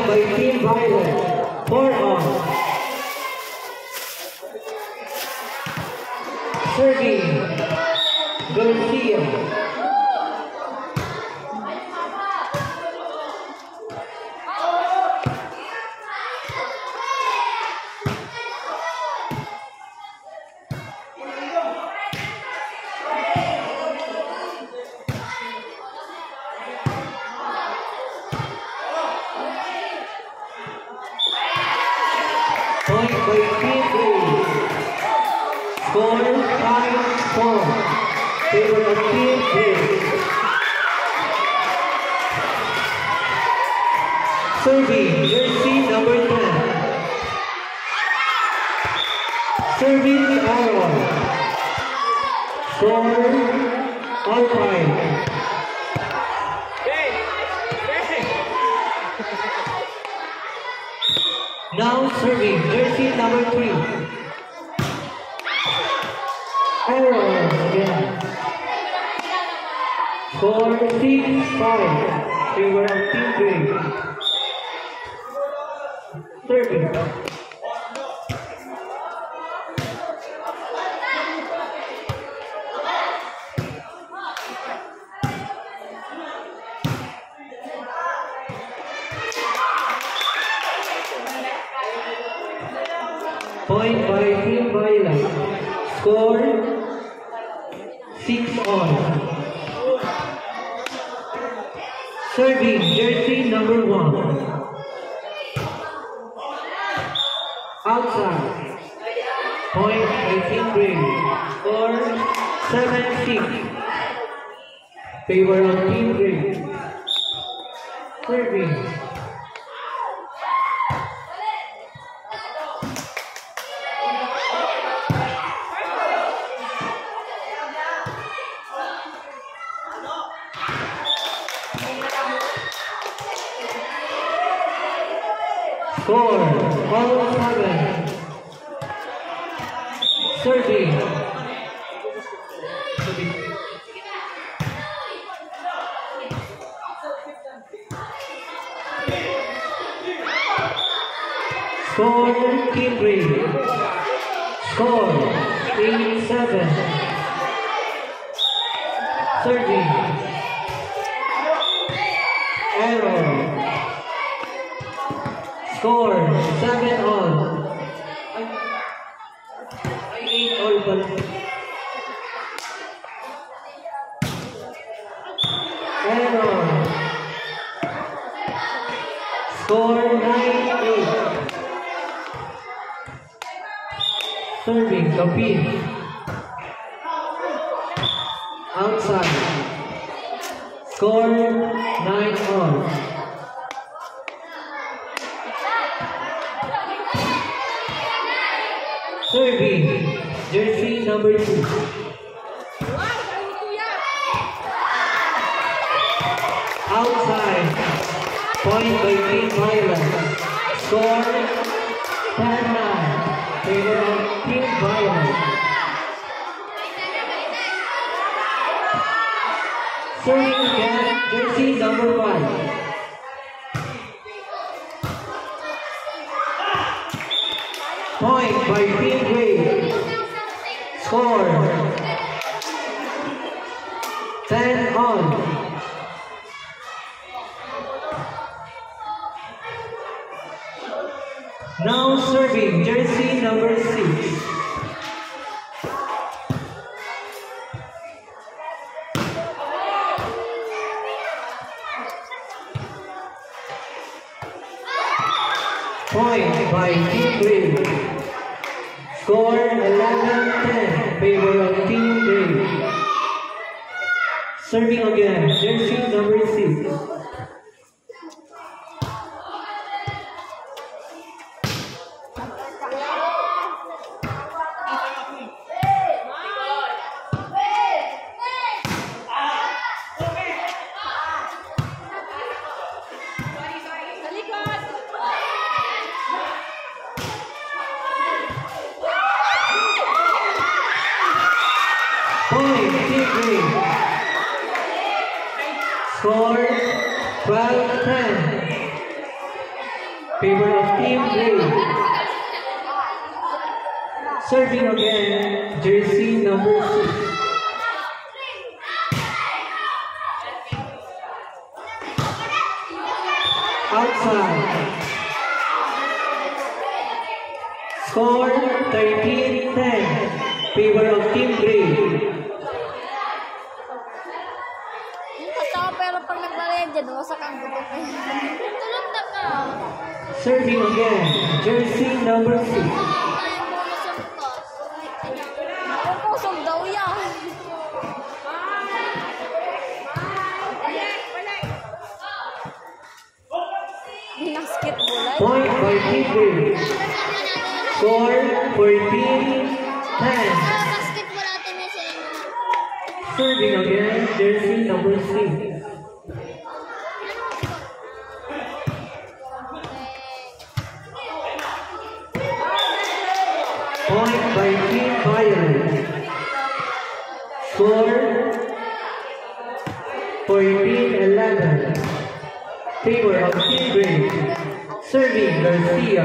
by Team Violet. 4 all. Serving Garcia. Point by Team Blue. Score 5-4. Favor of Team Blue. Serving jersey number 10. Serving Aaron. Score all five. Now serving jersey number 3. Aaron again. Score 6-5. Favor of Team Green. Serving. Point by Team Violet. Score 6 all. Serving jersey number 1. Outside. Point by Team Green. Score 7-6. Favor of Team Green. Serving. Score all 7. Serving. Score Team Green. Score 8-7. Serving. Arrow. Score 7 all. 8 all pala. Error. Score 9-8. Serving Kapin. Outside. Score 9 all. Serving jersey number 2. Outside. Point by Team Violet. Score 10-9. Favor of Team Violet. Serving again jersey number 5. Point by Team Green. Score 10 all. Now serving jersey number 6. Point by Team Green. Score 11-10. Favor of Team Green. Serving again jersey number 6. Score 12-10. Favor of Team Gray. Serving again, jersey number 6. Outside. Score 13-10. Favor of Team Gray. Pero pag naglalaya dyan, wasak ang buto ko. Tulog na ka. Serving again, jersey number 6. Pusog daw yan. Basketball. Point by Team Gray. Score 14-10. Basketball natin na siya. Serving again, jersey number 6. Point by Team Violet. Score 14-11. Favor of Team Gray. Serving Garcia.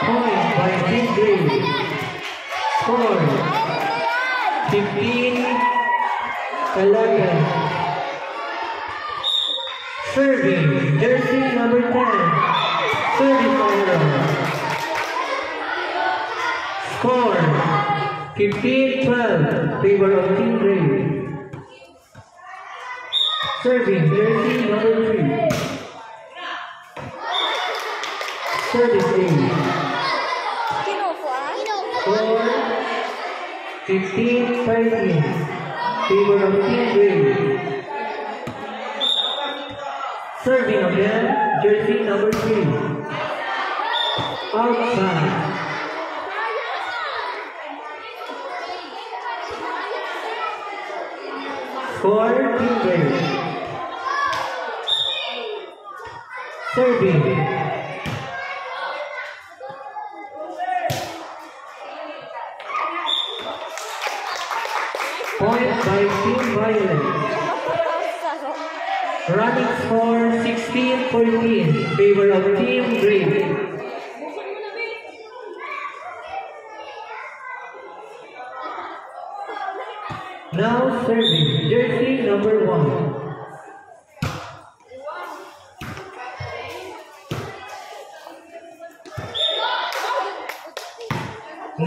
Point by Team Gray. Score 15-11. Serving jersey number 10. Serving order. Score 15-12. Favor of Team Gray. Serving jersey number 3. Service A. Score 15-13. Favor of Team Gray. Serving again, jersey number 3. Outside. Score Team Gray. Serving. Point by Team Violet. Running score 16-14. Favor of Team Gray. Now serving jersey number 1.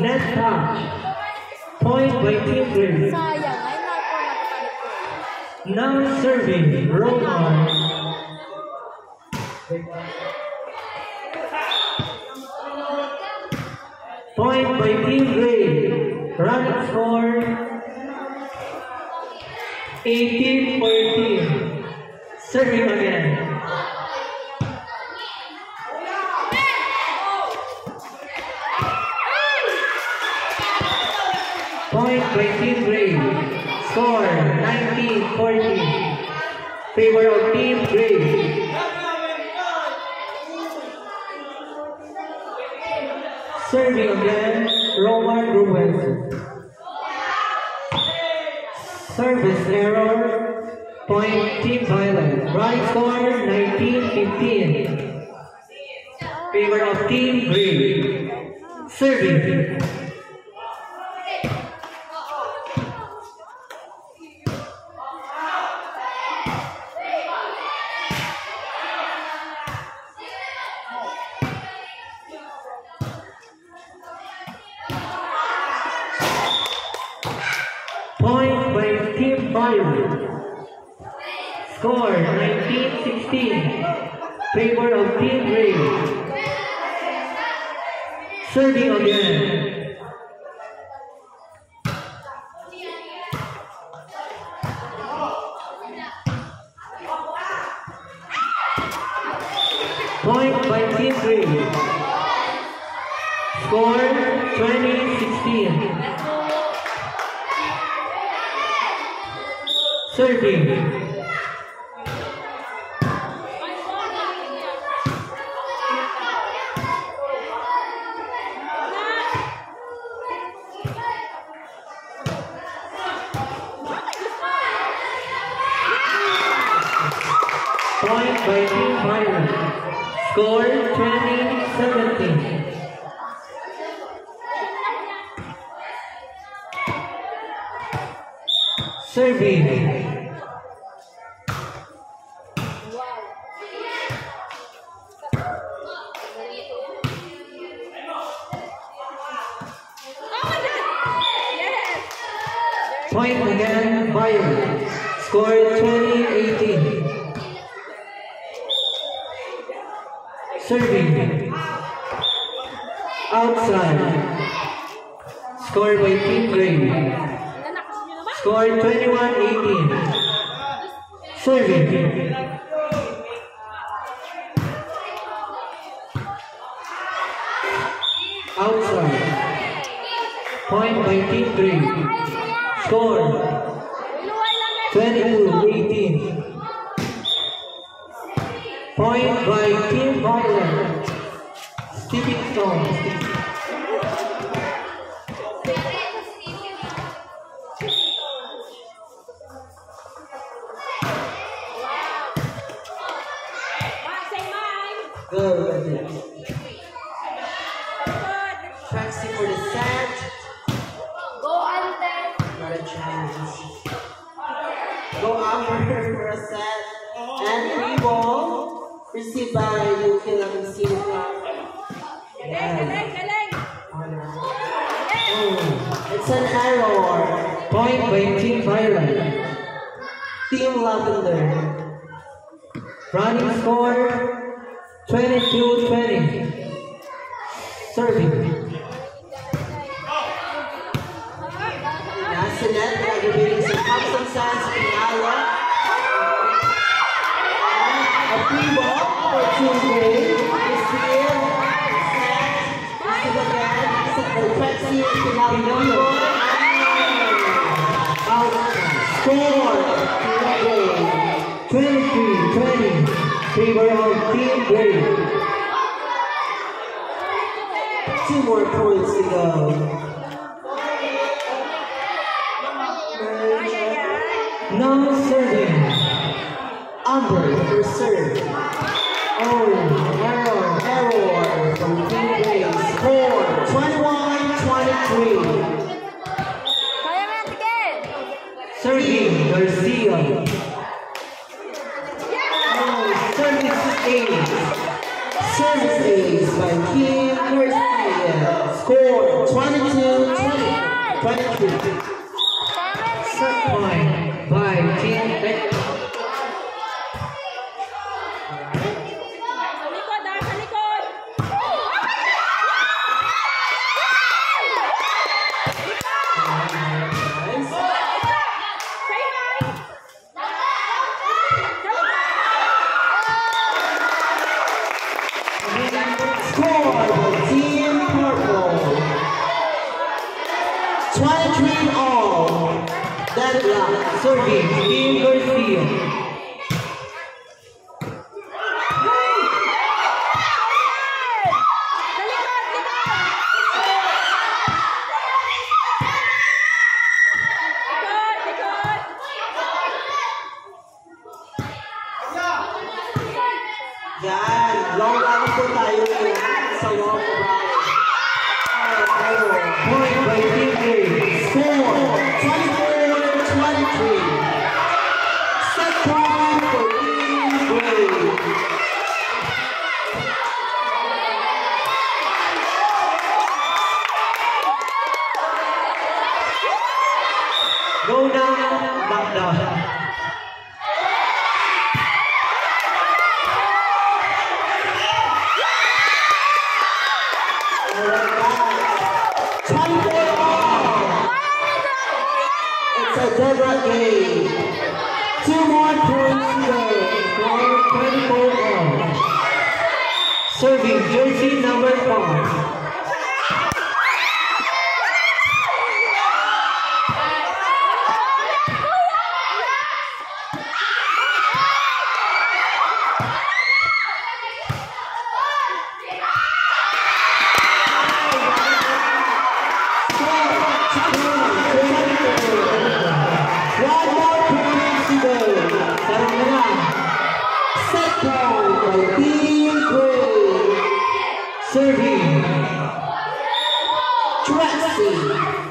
Net touch. Point by Team Gray. Now serving Roman. Point by Team Gray. Running score 18-14. Serving again. Point by Team Gray. Score 19-14. Favor of Team Gray. Serving again, Roman Ruiz. Service error. Point Team Violet. Right score 19-15. Favor of Team Gray. Serving. Point by Team Violet. Score 19-16. Favor of Team Gray. Serving again. Point by Team Gray. Score 20-16. Serving. Point by Team Byron. Score 20-17. Serving. Point again, Byron. Score 20-18. Serving. Outside. Score by Team Gray. Score 21-18. Serving. Outside. Point by Team Gray. Score 22-18. Point by Team Violet. Stepping stone. Go. Traxy for the set. Go under. Not a challenge. Go after for a set. And free ball. Received by Yuki Silva. It's an error. Point by Team Byron. Team Lavender. Running score 22-20. Serving. Nasa net, nag-ibigay sa Thompson Sands Pinalo. A free ball for Team Gray. Receive. Set. Receive again. Set for Traxy Pinalo. Out. Score. 23-20. Favor of Team Gray. 2 more points to go. Now serving. Amber for serve. Oh, error from Team Gray. Score 21-23. Serving Garcia. Service ace by Team Garcia. Score 22-20. 23. Set point by Team Beck. Team Purple. 23 all. Deadlock. Serving Team Garcia. Yan, long lang po tayo sa long run. Point by Team Gray. Score 24-23. Set point for Team Gray. Go down, back down. 24 all. It's a Deborah game. 2 more points to go. Score 24 all. Serving jersey number 5. One more point to go. Track speed.